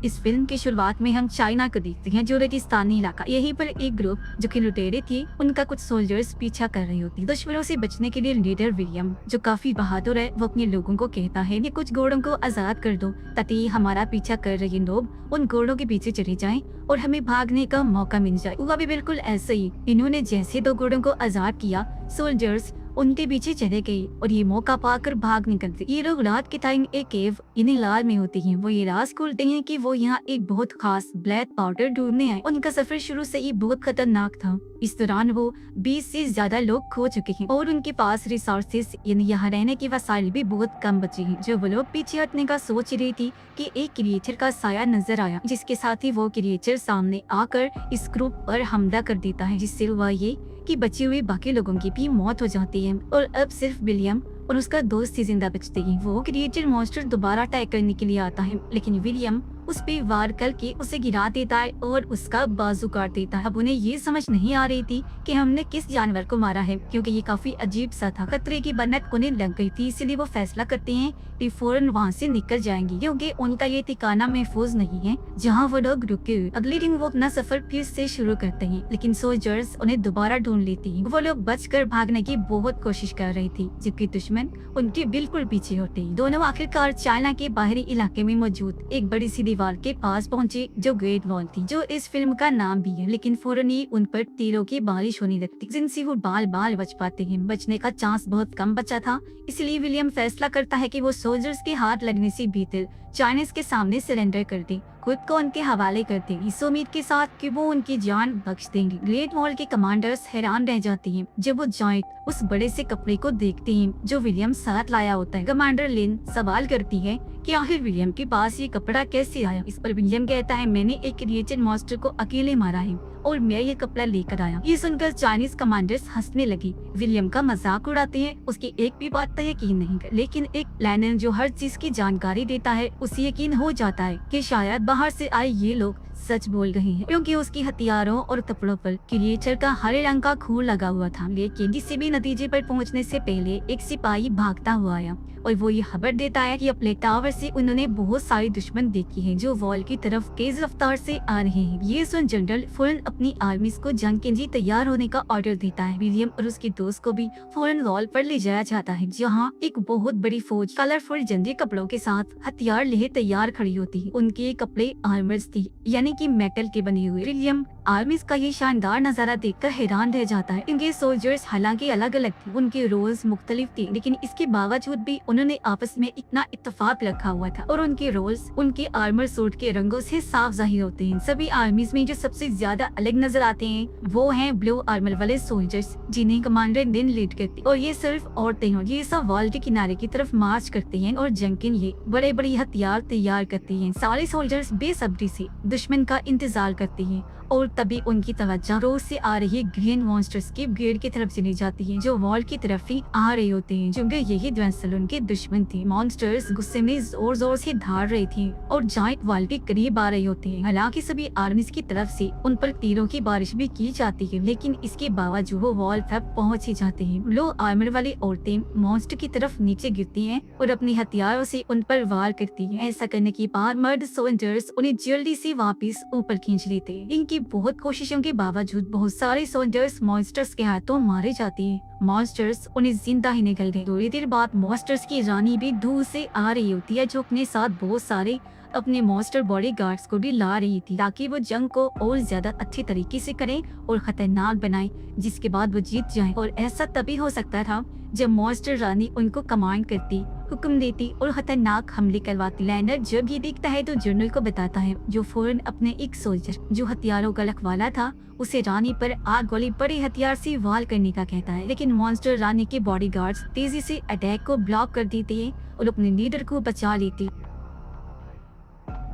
इस फिल्म की शुरुआत में हम चाइना को देखते हैं, जो रेगिस्तानी इलाका। यहीं पर एक ग्रुप जो कि लुटेरे थी, उनका कुछ सोल्जर्स पीछा कर रही होती। दुश्मनों से बचने के लिए लीडर विलियम, जो काफी बहादुर है, वो अपने लोगों को कहता है कि कुछ घोड़ों को आजाद कर दो ताकि हमारा पीछा कर रहे लोग उन घोड़ों के पीछे चले जाएं और हमें भागने का मौका मिल जाए। हुआ भी बिल्कुल ऐसे ही। इन्होंने जैसे दो घोड़ों को आजाद किया, सोल्जर्स उनके पीछे चले गए और ये मौका पाकर भाग निकलते। ये लोग रात के टाइम एक केव इन्हें लाल में होती है। वो ये राज खोलते हैं कि वो यहाँ एक बहुत खास ब्लैक पाउडर ढूंढने आए। उनका सफर शुरू से ही बहुत खतरनाक था। इस दौरान वो 20 से ज्यादा लोग खो चुके हैं और उनके पास रिसोर्सेस यानी यहाँ रहने की वसाइल भी बहुत कम बची हैं। जो वो लोग पीछे हटने का सोच रही थी कि एक क्रिएचर का साया नजर आया, जिसके साथ ही वो क्रिएचर सामने आकर इस ग्रुप पर हमला कर देता है, जिससे हुआ ये कि बचे हुए बाकी लोगों की भी मौत हो जाती है और अब सिर्फ विलियम और उसका दोस्त ही जिंदा बचते हैं। वो क्रिएचर मॉन्स्टर दोबारा अटैक करने के लिए आता है, लेकिन विलियम उस पे वार करके उसे गिरा देता है और उसका बाजू काट देता है। अब उन्हें ये समझ नहीं आ रही थी कि हमने किस जानवर को मारा है, क्योंकि ये काफी अजीब सा था। खतरे की बनत उन्हें लग गई थी, इसलिए वो फैसला करते हैं कि फौरन वहाँ से निकल जाएंगे, क्योंकि उनका ये ठिकाना महफूज नहीं है जहाँ वो लोग रुके हुए। अगले दिन वो अपना सफर फिर से शुरू करते हैं, लेकिन सोल्जर्स उन्हें दोबारा ढूंढ लेती हैं। वो लोग बचकर भागने की बहुत कोशिश कर रही थी, जबकि दुश्मन उनके बिल्कुल पीछे होते हैं। दोनों आखिरकार चाइना के बाहरी इलाके में मौजूद एक बड़ी सी दीवार के पास पहुंचे, जो ग्रेट वॉल थी, जो इस फिल्म का नाम भी है। लेकिन फौरन ही उन पर तीरों की बारिश होने लगती, जिनसे वो बाल बाल बच पाते हैं। बचने का चांस बहुत कम बचा था, इसलिए विलियम फैसला करता है कि वो सोल्जर्स के हाथ लगने से भीतर चाइनीज के सामने सरेंडर कर दे, खुद को उनके हवाले कर दे, इस उम्मीद के साथ कि वो उनकी जान बख्श देंगे। ग्रेट वॉल के कमांडर्स हैरान रह जाते हैं जब वो जाइंट उस बड़े से कपड़े को देखते हैं जो विलियम साथ लाया होता है। कमांडर लिन सवाल करती है कि आखिर विलियम के पास ये कपड़ा कैसे आया। इस पर विलियम कहता है, मैंने एक क्रिएचर मॉन्स्टर को अकेले मारा है और मैं ये कपड़ा लेकर आया। ये सुनकर चाइनीज कमांडर्स हंसने लगी, विलियम का मजाक उड़ाते हैं। उसकी एक भी बात पर यकीन नहीं कर, लेकिन एक प्लानर जो हर चीज की जानकारी देता है, उसे यकीन हो जाता है कि शायद बाहर से आए ये लोग सच बोल रहे हैं, क्योंकि उसकी हथियारों और कपड़ों पर क्रिएचर का हरे रंग का खून लगा हुआ था। लेकिन किसी भी नतीजे पर पहुंचने से पहले एक सिपाही भागता हुआ आया और वो ये खबर देता है कि अपने टावर से उन्होंने बहुत सारे दुश्मन देखे हैं जो वॉल की तरफ तेज रफ्तार से आ रहे हैं। ये सुन जनरल फौरन अपनी आर्मीज को जंग के लिए तैयार होने का ऑर्डर देता है। विलियम और उसके दोस्त को भी फौरन वॉल पर ले जाया जाता है, जहाँ एक बहुत बड़ी फौज कलरफुल जंगी कपड़ों के साथ हथियार लिए तैयार खड़ी होती है। उनके कपड़े आर्मर्स थी, यानी कि मेटल के बने हुए। विलियम आर्मीज का ये शानदार नजारा देखकर हैरान रह जाता है। इनके सोल्जर्स हालांकि अलग अलग थे, उनके रोल्स मुख्तलिफ थे, लेकिन इसके बावजूद भी उन्होंने आपस में इतना इत्तेफाक रखा हुआ था और उनके रोल्स उनके आर्मर सूट के रंगों से साफ जाहिर होते हैं। सभी आर्मीज में जो सबसे ज्यादा अलग नजर आते हैं वो हैं ब्लू आर्मर वाले सोल्जर्स, जिन्हें कमांडर दिन लीड करते, और ये सिर्फ औरतें हो। ये सब वॉल के किनारे की तरफ मार्च करते हैं और जंग के लिए बड़े बड़े हथियार तैयार करते हैं। सारे सोल्जर्स बेसब्री से दुश्मन का इंतजार करते हैं और तभी उनकी तवज्जो रोज से आ रही ग्रीन मॉन्स्टर्स की भीड़ की तरफ चली जाती है, जो वॉल की तरफ ही आ रहे होते हैं, क्योंकि यही ड्वेंसल उनके दुश्मन थे। मॉन्स्टर्स गुस्से में जोर जोर से धाड़ रहे थे और जाइंट वॉल के करीब आ रहे होते हैं। हालांकि सभी आर्मीज की तरफ से उन पर तीरों की बारिश भी की जाती है, लेकिन इसके बावजूद वो वॉल तक पहुँच ही जाते हैं। लो आर्मर वाली औरतें मॉन्स्टर की तरफ नीचे गिरती हैं और अपने हथियारों से उन पर वार करती हैं। ऐसा करने के बाद मर्द सोल्जर्स उन्हें जल्दी से वापस ऊपर खींच लेते हैं। इनकी बहुत कोशिशों के बावजूद बहुत सारे सोल्जर्स मॉन्स्टर्स के हाथों मारे जाते हैं। मॉन्स्टर्स उन्हें जिंदा ही निकल गए। थोड़ी देर बाद मॉन्स्टर्स की रानी भी दूर से आ रही होती है, जो अपने साथ बहुत सारे अपने मॉन्स्टर बॉडी गार्ड्स को भी ला रही थी, ताकि वो जंग को और ज्यादा अच्छी तरीके से करें और खतरनाक बनाए, जिसके बाद वो जीत जाए। और ऐसा तभी हो सकता था जब मॉन्स्टर रानी उनको कमांड करती, हुक्म देती और खतरनाक हमले करवाती। लैंडर जब ये देखता है तो जनरल को बताता है, जो फौरन अपने एक सोल्जर जो हथियारों का रखवाला था उसे रानी पर आग गोली बड़े हथियार से वार करने का कहता है। लेकिन मॉन्स्टर रानी के बॉडीगार्ड्स तेजी से अटैक को ब्लॉक कर देते हैं और अपने लीडर को बचा लेती।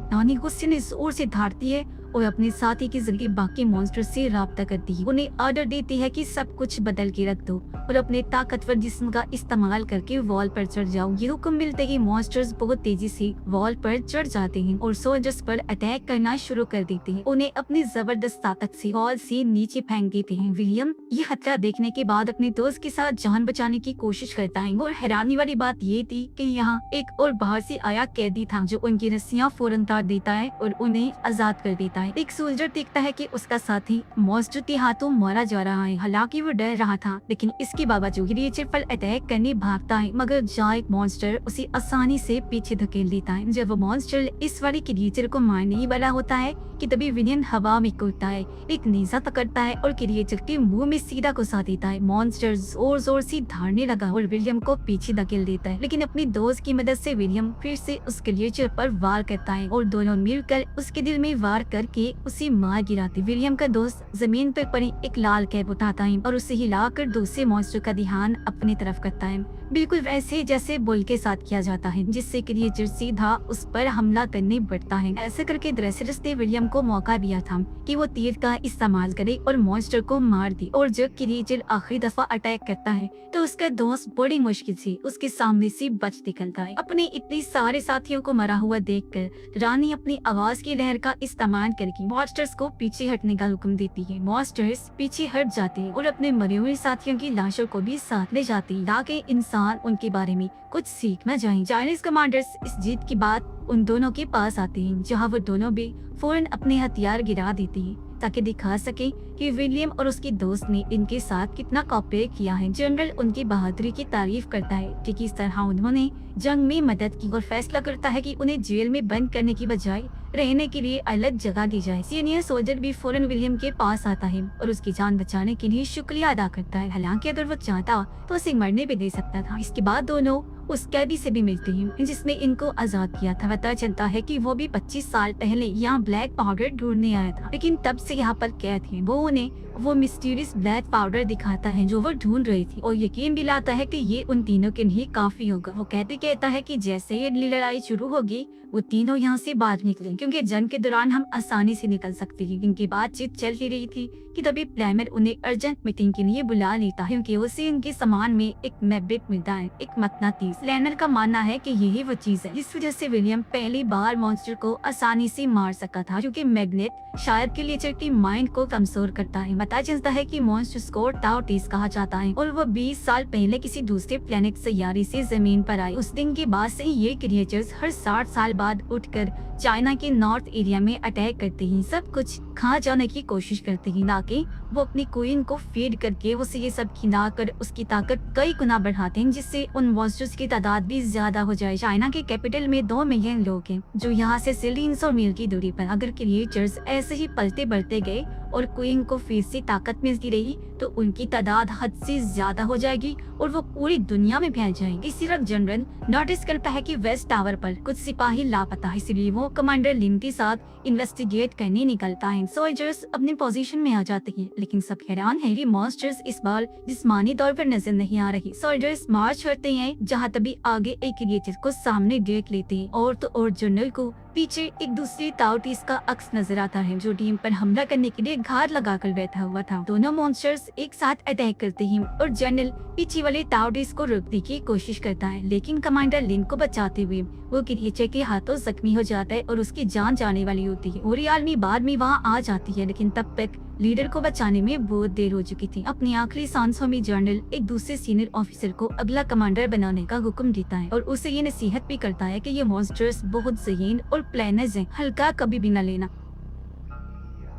रानी गुस्से में जोर से धारती है और अपने साथी के जरिए बाकी मॉन्स्टर से राब्ता करती है। उन्हें ऑर्डर देती है कि सब कुछ बदल के रख दो और अपने ताकतवर जिस्म का इस्तेमाल करके वॉल पर चढ़ जाओ। ये हुक्म मिलते ही मॉन्स्टर्स बहुत तेजी से वॉल पर चढ़ जाते हैं और सोल्जर्स पर अटैक करना शुरू कर देते हैं। उन्हें अपनी जबरदस्त ताकत से वॉल से नीचे फेंक देते हैं। विलियम ये खतरा देखने के बाद अपने दोस्त के साथ जान बचाने की कोशिश करता है और हैरानी वाली बात ये थी कि यहाँ एक और बाहर से आया कैदी था जो उनकी रस्सियां फौरन उतार देता है और उन्हें आजाद कर देता है। एक सोल्जर देखता है कि उसका साथी मॉन्स्टर के हाथों मारा जा रहा है। हालांकि वो डर रहा था, लेकिन इसके बावजूद क्रिएचर पर अटैक करने भागता है, मगर जायक मॉन्स्टर उसे आसानी से पीछे धकेल देता है। जब वो मॉन्स्टर इस वाले क्रिएचर को मारने ही वाला होता है कि तभी विलियम हवा में कूदता है, एक नेजा पकड़ता है और क्रिएचर के मुंह में सीधा घुसा देता है। मॉन्स्टर जोर जोर से धाड़ने लगा और विलियम को पीछे धकेल देता है, लेकिन अपनी दोस्त की मदद से विलियम फिर से उस क्रिएचर पर वार करता है और दोनों मिलकर उसके दिल में वार करके उसे मार गिराते। विलियम का दोस्त जमीन पर पड़ी एक लाल कैप उठाता है और उसे हिलाकर दूसरे मॉन्स्टर का ध्यान अपनी तरफ करता है, बिल्कुल वैसे जैसे बुल के साथ किया जाता है, जिससे क्रिएचर सीधा उस पर हमला करने बढ़ता है। ऐसे करके ड्रेसर्स ने विलियम को मौका दिया था कि वो तीर का इस्तेमाल करे और मॉन्स्टर को मार दे। और जब क्रिएचर आखिरी दफा अटैक करता है तो उसका दोस्त बड़ी मुश्किल से उसके सामने से बच निकलता है। अपने इतने सारे साथियों को मरा हुआ देखकर रानी अपनी आवाज की लहर का इस्तेमाल करके मॉन्स्टर्स को पीछे हटने का हुक्म देती है। मॉन्स्टर्स पीछे हट जाते हैं और अपने मरे हुए साथियों की लाशों को भी साथ ले जाते हैं ताकि इंसान उनके बारे में कुछ सीख न जाए। चाइनीज कमांडर्स इस जीत के बाद उन दोनों के पास आते हैं, जहां वो दोनों भी फौरन अपने हथियार गिरा देते हैं ताकि दिखा सके कि विलियम और उसके दोस्त ने इनके साथ कितना कॉपरेट किया है। जनरल उनकी बहादुरी की तारीफ करता है कि किस तरह उन्होंने जंग में मदद की और फैसला करता है कि उन्हें जेल में बंद करने की बजाय रहने के लिए अलग जगह दी जाए। सीनियर सोल्जर भी फौरन विलियम के पास आता है और उसकी जान बचाने के लिए शुक्रिया अदा करता है। हालांकि अगर वो चाहता तो उसे मरने भी दे सकता था। इसके बाद दोनों उस कैदी से भी मिलते हैं जिसने इनको आजाद किया था। पता चलता है कि वो भी 25 साल पहले यहाँ ब्लैक पाउडर ढूंढने आया था, लेकिन तब से यहाँ पर कैद है। वो उन्हें वो मिस्टीरियस ब्लैक पाउडर दिखाता है जो वो ढूंढ रही थी और यकीन दिलाता है कि ये उन तीनों के लिए काफी होगा। वो कैदी कहता है कि जैसे ये लड़ाई शुरू होगी वो तीनों यहाँ से बाहर निकले, क्योंकि जंग के दौरान हम आसानी से निकल सकते हैं। इनकी बातचीत चल ही रही थी कि तभी प्लेमर उन्हें अर्जेंट मीटिंग के लिए बुला लेता है, क्योंकि उसे उनके सामान में एक मैग्नेट मिलता है, एक मकनातीस। प्लेमर का मानना है कि यही वो चीज है जिस वजह से विलियम पहली बार मॉन्स्टर को आसानी से मार सका था, क्योंकि मैग्नेट शायद क्रिएचर की माइंड को कमजोर करता है। पता चलता है कि मॉन्स्टर्स को टाउटीज कहा जाता है और वो 20 साल पहले किसी दूसरे प्लेनेट सैयारे से जमीन पर आए। उस दिन के बाद से ही ये क्रिएचर्स हर 60 साल बाद उठकर चाइना के नॉर्थ एरिया में अटैक करते हैं, सब कुछ खा जाने की कोशिश करते हैं, ताकि वो अपनी क्वीन को फीड करके उसे ये सब खिलाकर उसकी ताकत कई गुना बढ़ाते हैं, जिससे उन मॉन्स्टर्स की तादाद भी ज्यादा हो जाए। चाइना के कैपिटल में 2 मिलियन लोग हैं जो यहाँ से 300 मील की दूरी पर। अगर क्रिएचर्स ऐसे ही पलते बढ़ते गए और क्वीन को फिर से ताकत मिलती रही तो उनकी तादाद हद से ज्यादा हो जाएगी और वो पूरी दुनिया में फैल जाएंगे। इसी वक्त जनरल नोटिस करता है कि वेस्ट टावर पर कुछ सिपाही लापता है, इसलिए वो कमांडर लिन के साथ इन्वेस्टिगेट करने निकलता है। सोल्जर्स अपने पोजीशन में आ जाते हैं, लेकिन सब हैरान है कि मॉन्स्टर्स इस बार जिस्मानी तौर पर नजर नहीं आ रही। सोल्जर्स मार्च करते हैं, जहाँ तभी आगे एक क्रिएचर को सामने देख लेते हैं और तो और जनरल को पीछे एक दूसरी टाउटीज का अक्स नजर आता है जो टीम पर हमला करने के लिए घात लगाकर बैठा हुआ था। दोनों मॉन्स्टर्स एक साथ अटैक करते हैं और जनरल पीछे वाले टाउटीज को रोकने की कोशिश करता है, लेकिन कमांडर लिन को बचाते हुए वो क्रिएचर के हाथों जख्मी हो जाता है और उसकी जान जाने वाली होती है। और आर्मी बाद में वहाँ आ जाती है, लेकिन तब तक लीडर को बचाने में बहुत देर हो चुकी थी। अपनी आखिरी सांसों में जनरल एक दूसरे सीनियर ऑफिसर को अगला कमांडर बनाने का हुक्म देता है और उसे ये नसीहत भी करता है कि ये मॉन्स्टर्स बहुत ज़हीन और प्लानर्स हैं, हल्का कभी भी न लेना।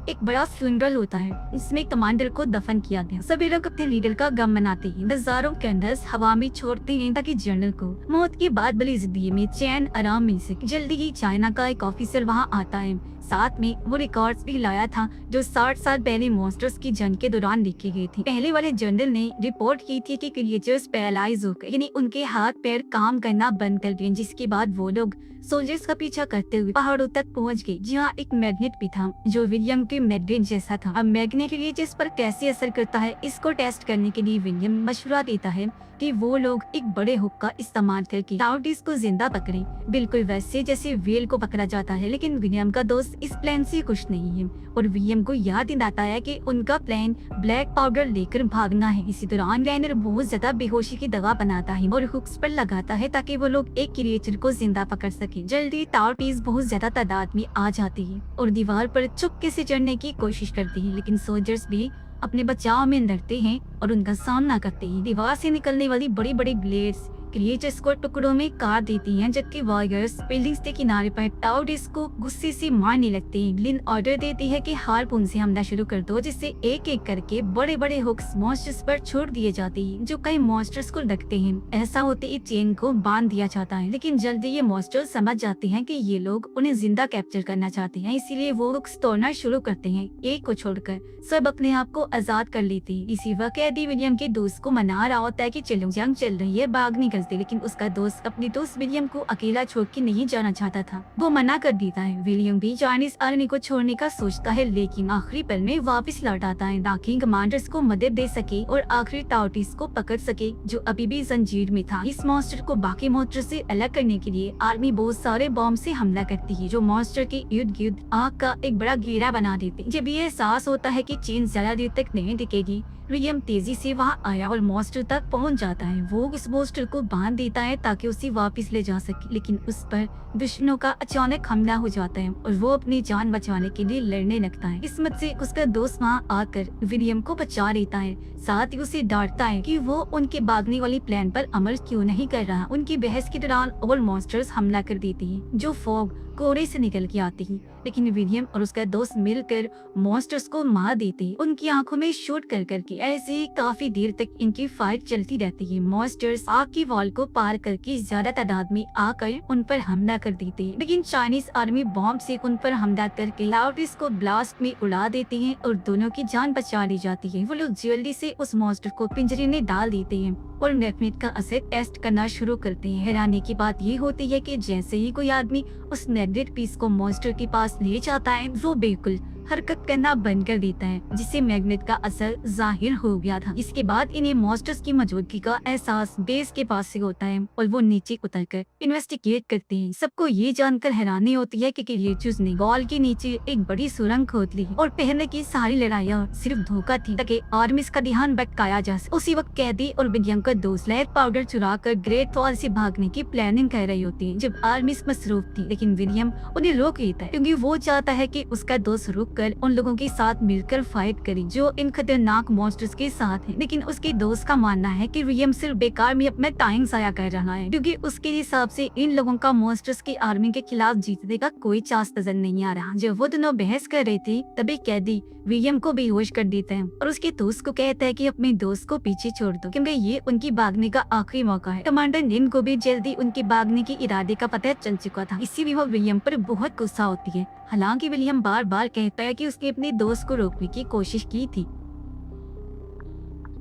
एक बड़ा फ्यूनरल होता है, इसमें कमांडर को दफन किया गया। सभी लोग अपने लीडर का गम मनाते हैं, हजारों कैंडल्स हवा में छोड़ते हैं ताकि जनरल को मौत के बाद भली जिंदगी में चैन आराम मिल सके। जल्दी ही चाइना का एक ऑफिसर वहाँ आता है, साथ में वो रिकॉर्ड्स भी लाया था जो 60 साल पहले मॉन्स्टर्स की जंग के दौरान लिखी गई थी। पहले वाले जनरल ने रिपोर्ट की थी कि क्रिएचर्स पैरालाइज हो गए, यानी उनके हाथ पैर काम करना बंद कर दिए, जिसके बाद वो लोग सोल्जर्स का पीछा करते हुए पहाड़ों तक पहुंच गए, जहाँ एक मैग्नेट भी था जो विलियम के मैग्नेट जैसा था। अब मैग्नेट रिलीजियस पर कैसे असर करता है, इसको टेस्ट करने के लिए विलियम मशवरा देता है कि वो लोग एक बड़े हुक का इस्तेमाल करके टाउटीज को जिंदा पकड़े, बिल्कुल वैसे जैसे व्हेल को पकड़ा जाता है। लेकिन विलियम का दोस्त इस प्लान से खुश नहीं है और विलियम को याद दिलाता है कि उनका प्लान ब्लैक पाउडर लेकर भागना है। इसी दौरान लाइनर बहुत ज्यादा बेहोशी की दवा बनाता है और हुक्स पर लगाता है ताकि वो लोग एक क्रिएचर को जिंदा पकड़ सके। जल्दी टाउटीज बहुत ज्यादा तादाद में आ जाती है और दीवार पर चुपके से चढ़ने की कोशिश करती है, लेकिन सोल्जर्स भी अपने बचाव में लड़ते हैं और उनका सामना करते हैं। दीवार से निकलने वाली बड़ी बड़ी ब्लेड्स क्रिएचर्स को टुकड़ों में काट देती हैं, जबकि वॉरियर्स बिल्डिंग्स के किनारे पर टाउटीज को गुस्से से मारने लगते हैं। लिन ऑर्डर देती है कि हार्पून से हमला शुरू कर दो, जिससे एक एक करके बड़े बड़े हुक्स मॉन्स्टर्स पर छोड़ दिए जाते हैं जो कई मॉन्स्टर्स को लगते हैं। ऐसा होते ही चेन को बांध दिया जाता है, लेकिन जल्दी ये मॉन्स्टर्स समझ जाते हैं कि ये लोग उन्हें जिंदा कैप्चर करना चाहते हैं, इसीलिए वो हुक्स तोड़ना शुरू करते हैं। एक को छोड़कर सब अपने आप को आजाद कर लेते हैं। इसी वक्त कैदी विलियम के दोस्त को मना रहा होता है कि चलो जंग चल रही है, भाग नहीं करते, लेकिन उसका दोस्त अपने दोस्त विलियम को अकेला छोड़ के नहीं जाना चाहता था। वो मना कर देता है। विलियम भी चाइनीज आर्मी को छोड़ने का सोचता है, लेकिन आखिरी पल में वापस लौट आता है ताकि कमांडर्स को मदद दे सके और आखिरी टाउटीज को पकड़ सके जो अभी भी जंजीर में था। इस मॉन्स्टर को बाकी मॉन्स्टर से अलग करने के लिए आर्मी बहुत सारे बॉम्ब से हमला करती है जो मॉन्स्टर के इर्द गिर्द आग का एक बड़ा घेरा बना देते। जब ये एहसास होता है कि चेन ज्यादा देर तक नहीं टिकेगी, विलियम तेजी से वहाँ आया और मॉन्स्टर तक पहुँच जाता है। वो उस मॉन्स्टर को बांध देता है ताकि उसे वापस ले जा सके, लेकिन उस पर दुश्मनों का अचानक हमला हो जाता है और वो अपनी जान बचाने के लिए लड़ने लगता है। किस्मत से उसका दोस्त वहाँ आकर विलियम को बचा लेता है, साथ ही उसे डांटता है कि वो उनके भागने वाली प्लान पर अमल क्यों नहीं कर रहा। उनकी बहस के दौरान और मॉन्स्टर्स हमला कर देते हैं जो फॉग कोहरे से निकल के आते हैं, लेकिन विलियम और उसका दोस्त मिलकर मॉन्स्टर्स को मार देते हैं, उनकी आंखों में शूट कर करके। ऐसे ही काफी देर तक इनकी फाइट चलती रहती है। मॉन्स्टर्स आग की वॉल को पार करके ज्यादा तादाद में आकर उन पर हमला कर देते हैं, लेकिन चाइनीज आर्मी बॉम्ब से उन पर हमला करके टाउटीज को ब्लास्ट में उड़ा देते हैं और दोनों की जान बचा ली जाती है। वो लोग जल्दी से उस मॉन्स्टर को पिंजरे में डाल देते हैं और मैग्नेट का असर टेस्ट करना शुरू करते हैं। हैरानी की बात ये होती है कि जैसे ही कोई आदमी उस मैग्नेट पीस को मॉन्स्टर के पास ले जाता है, वो बिल्कुल हरकत करना बंद कर देता है, जिससे मैग्नेट का असर जाहिर हो गया था। इसके बाद इन्हें मॉन्स्टर्स की मौजूदगी का एहसास बेस के पास से होता है और वो नीचे उतरकर इन्वेस्टिगेट करते हैं। सबको ये जानकर हैरानी होती है कि क्रिएचर्स ने वॉल के नीचे एक बड़ी सुरंग खोद ली और पहले की सारी लड़ाइयाँ सिर्फ धोखा थी ताकि आर्मिस का ध्यान भटकाया जा सके। उसी वक्त कैदी और विलियम का दोस्त ब्लैक पाउडर चुरा कर ग्रेट वॉल से भागने की प्लानिंग कर रही होती है जब आर्मिस मसरूफ थी, लेकिन विलियम उन्हें रोक लेता है क्योंकि वो चाहता है कि उसका दोस्त रुक कर उन लोगों के साथ मिलकर फाइट करे जो इन खतरनाक मॉन्स्टर्स के साथ हैं। लेकिन उसके दोस्त का मानना है कि विलियम सिर्फ बेकार में अपना टाइम जाया कर रहा है, क्योंकि उसके हिसाब से इन लोगों का मॉन्स्टर्स की आर्मी के खिलाफ जीतने का कोई चांस नजर नहीं आ रहा। जब वो दोनों बहस कर रहे थे तभी कैदी विलियम को बेहोश कर देता है और उसके दोस्त को कहता है कि अपने दोस्त को पीछे छोड़ दो क्योंकि ये उनकी भागने का आखिरी मौका है। कमांडर लिन को भी जल्दी उनके भागने के इरादे का पता चल चुका था, इसीलिए वो विलियम पर बहुत गुस्सा होती है। हालांकि विलियम बार बार कहता है कि उसने अपने दोस्त को रोकने की कोशिश की थी।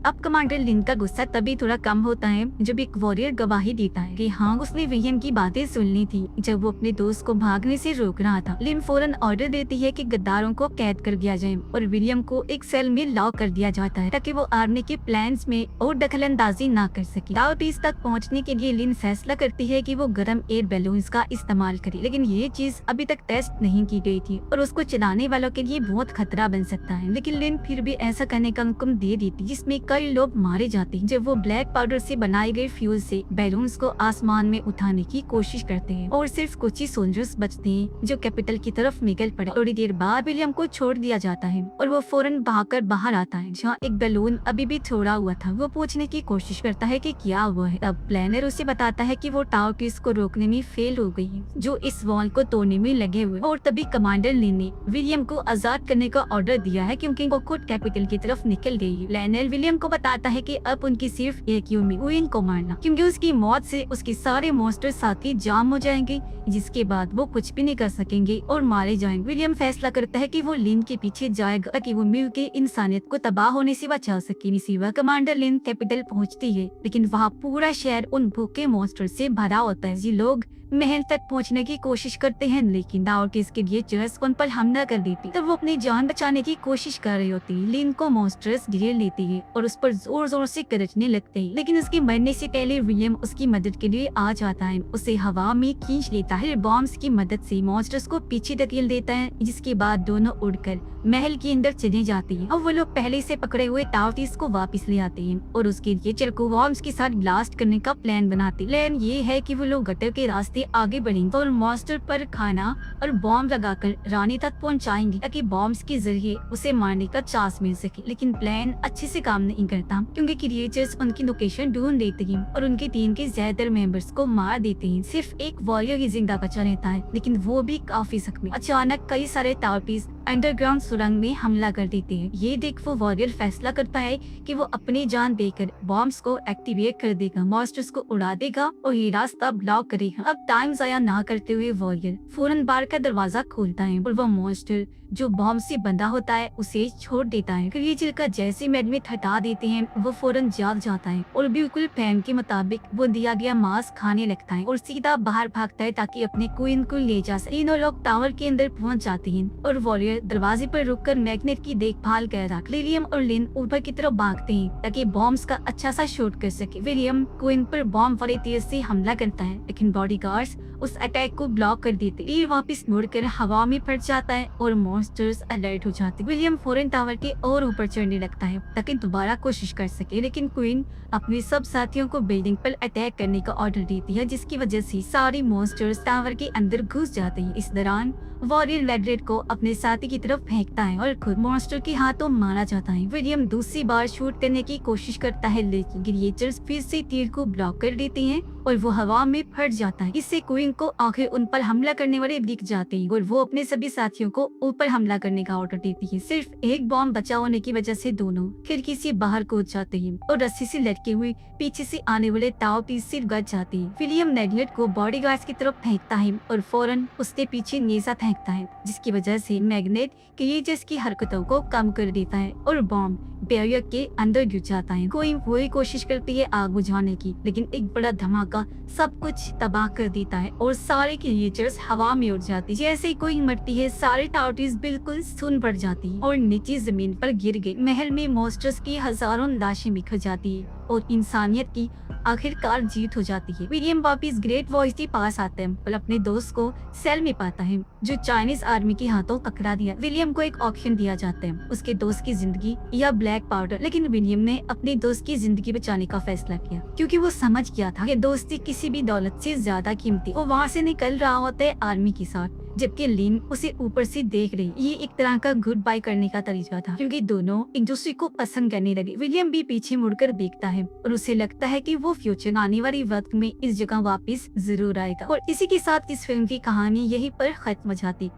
अब कमांडर लिन का गुस्सा तभी थोड़ा कम होता है जब एक वॉरियर गवाही देता है कि हाँ उसने विलियम की बातें सुन ली थी जब वो अपने दोस्त को भागने से रोक रहा था। लिन फौरन ऑर्डर देती है कि गद्दारों को कैद कर दिया जाए और विलियम को एक सेल में लॉक कर दिया जाता है ताकि वो आर्मी के प्लान्स में और दखलंदाजी ना कर सके। टाउटीज तक पहुँचने के लिए लिन फैसला करती है कि वो गर्म एयर बैलून्स का इस्तेमाल करे, लेकिन ये चीज अभी तक टेस्ट नहीं की गई थी और उसको चलाने वालों के लिए बहुत खतरा बन सकता है। लेकिन लिन फिर भी ऐसा करने का हुक्म दे देती जिसमें कई लोग मारे जाते हैं जब वो ब्लैक पाउडर से बनाए गए फ्यूल से बैलून्स को आसमान में उठाने की कोशिश करते हैं और सिर्फ कुछ ही सोल्जर्स बचते हैं जो कैपिटल की तरफ निकल पड़े। थोड़ी देर बाद विलियम को छोड़ दिया जाता है और वो फौरन भागकर बाहर आता है जहाँ एक बैलून अभी भी छोड़ा हुआ था। वो पूछने की कोशिश करता है कि क्या हुआ है। तब प्लानर उसे बताता है कि वो टाउटीज को रोकने में फेल हो गई है जो इस वॉल को तोड़ने में लगे हुए, और तभी कमांडर लिन ने विलियम को आजाद करने का ऑर्डर दिया है क्योंकि वो खुद कैपिटल की तरफ निकल गई है। प्लानर विलियम को बताता है कि अब उनकी सिर्फ एक ही उम्मीद विन को मारना, क्योंकि उसकी मौत से उसके सारे मॉन्स्टर साथी जाम हो जाएंगे जिसके बाद वो कुछ भी नहीं कर सकेंगे और मारे जाएंगे। विलियम फैसला करता है कि वो लिन के पीछे जाएगा ताकि वो मिल के इंसानियत को तबाह होने से बचा सके। इसी वक्त कमांडर लिन कैपिटल पहुंचती है, लेकिन वहाँ पूरा शहर उन भूखे मॉन्स्टर से भरा होता है। ये लोग महल तक पहुंचने की कोशिश करते हैं, लेकिन डाउटिस के लिए चर्स उन पर हमला कर देती। तब वो अपनी जान बचाने की कोशिश कर रही होती। लिन को मॉन्स्टर्स घेर लेती है और उस पर जोर जोर से गरजने लगते हैं, लेकिन उसके मरने से पहले विलियम उसकी मदद के लिए आ जाता है। उसे हवा में खींच लेता है, बॉम्ब्स की मदद से मॉन्स्टर्स को पीछे धकेल देता है, जिसके बाद दोनों उड़कर महल के अंदर चले जाते हैं। अब वो लोग पहले से पकड़े हुए डाउटिस को वापस ले आते हैं और उसके लिए चरको वॉर्म्स के साथ ब्लास्ट करने का प्लान बनाते हैं। प्लान ये है कि वो लोग गटर के रास्ते आगे बढ़ेंगे और मॉन्स्टर पर खाना और बॉम्ब लगाकर रानी तक पहुंचाएंगे, ताकि बॉम्ब्स के जरिए उसे मारने का चांस मिल सके। लेकिन प्लान अच्छे से काम नहीं करता, क्योंकि क्रिएचर्स उनकी लोकेशन ढूंढ लेते हैं और उनके टीम के ज्यादातर मेंबर्स को मार देते हैं। सिर्फ एक वॉरियर ही जिंदा बचा रहता है, लेकिन वो भी काफी जख्मी। अचानक कई सारे टाउपीज अंडरग्राउंड सुरंग में हमला कर देते हैं। ये देख वो वॉरियर फैसला करता है कि वो अपनी जान देकर बॉम्ब्स को एक्टिवेट कर देगा, मॉन्स्टर्स को उड़ा देगा और ये रास्ता ब्लॉक करेगा। अब टाइम जाया ना करते हुए वॉरियर फौरन बार का दरवाजा खोलता है और वो मॉन्स्टर जो बॉम्ब से बंधा होता है उसे छोड़ देता है। क्रिएचर का जैसे मैग्नेट हटा देते हैं, वो फौरन जाग जाता है और बिल्कुल प्लान के मुताबिक वो दिया गया मांस खाने लगता है और सीधा बाहर भागता है ताकि अपने क्वीन को ले जा सके। तीनों लोग टावर के अंदर पहुंच जाते हैं और वॉरियर दरवाजे पर रुककर मैग्नेट की देखभाल कर रहा। विलियम और लिन ऊपर की तरफ भागते हैं ताकि बॉम्ब्स का अच्छा सा शूट कर सके। विलियम क्वीन पर बॉम्ब वाले तेज से हमला करता है, लेकिन बॉडीगार्ड्स उस अटैक को ब्लॉक कर देते। ये वापस मुड़कर हवा में फट जाता है और मॉन्स्टर्स अलर्ट हो जाते। विलियम फौरन टावर के और ऊपर चढ़ने लगता है ताकि दोबारा कोशिश कर सके, लेकिन क्वीन अपने सब साथियों को बिल्डिंग पर अटैक करने का ऑर्डर देती है, जिसकी वजह से सारे मॉन्स्टर्स टावर के अंदर घुस जाते हैं। इस दौरान वॉरियर मैग्नेट को अपने साथी की तरफ फेंकता है और खुद मॉन्स्टर के हाथों मारा जाता है। विलियम दूसरी बार शूट करने की कोशिश करता है, लेकिन क्रिएचर्स फिर से तीर को ब्लॉक कर देते हैं और वो हवा में फट जाता है। इससे क्वीन को आखिर उन पर हमला करने वाले दिख जाते हैं और वो अपने सभी साथियों को ऊपर हमला करने का ऑर्डर देती है। सिर्फ एक बॉम्ब बचा होने की वजह से दोनों खिड़की से बाहर कूद जाते हैं और रस्सी से लटके हुए पीछे से आने वाले टाव पीस से गच जाते हैं। विलियम मैग्नेट को बॉडीगार्ड्स की तरफ फेंकता है और फौरन उसके पीछे नेजा फेंकता है, जिसकी वजह से मैग्नेट क्रिएचर्स की हरकतों को कम कर देता है और बॉम्ब बैरियर के अंदर गिर जाता है। कोई पूरी कोशिश करती है आग बुझाने की, लेकिन एक बड़ा धमाका सब कुछ तबाह कर देता है और सारे क्रिएचर्स हवा में उड़ जाती है। जैसे ही कोई मरती है, सारे टाउटीज बिल्कुल सुन पड़ जाती है और नीचे जमीन पर गिर गई। महल में मॉन्स्टर्स की हजारों लाशें बिखर जाती है और इंसानियत की आखिरकार जीत हो जाती है। विलियम वापिस ग्रेट वॉइस के पास आता है और अपने दोस्त को सेल में पाता है, जो चाइनीज आर्मी के हाथों पकड़ा दिया। विलियम को एक ऑप्शन दिया जाता है, उसके दोस्त की जिंदगी या ब्लैक पाउडर, लेकिन विलियम ने अपने दोस्त की जिंदगी बचाने का फैसला किया, क्योंकि वो समझ गया था कि दोस्ती किसी भी दौलत से ज्यादा कीमती। वो वहाँ से निकल रहा होता है आर्मी के साथ, जबकि लिन उसे ऊपर से देख रही। ये एक तरह का गुड बाय करने का तरीका था, क्योंकि दोनों एक दूसरे को पसंद करने लगे। विलियम भी पीछे मुड़कर देखता है और उसे लगता है कि वो फ्यूचर आने वाले वक्त में इस जगह वापस जरूर आएगा। और इसी के साथ इस फिल्म की कहानी यहीं पर खत्म हो जाती।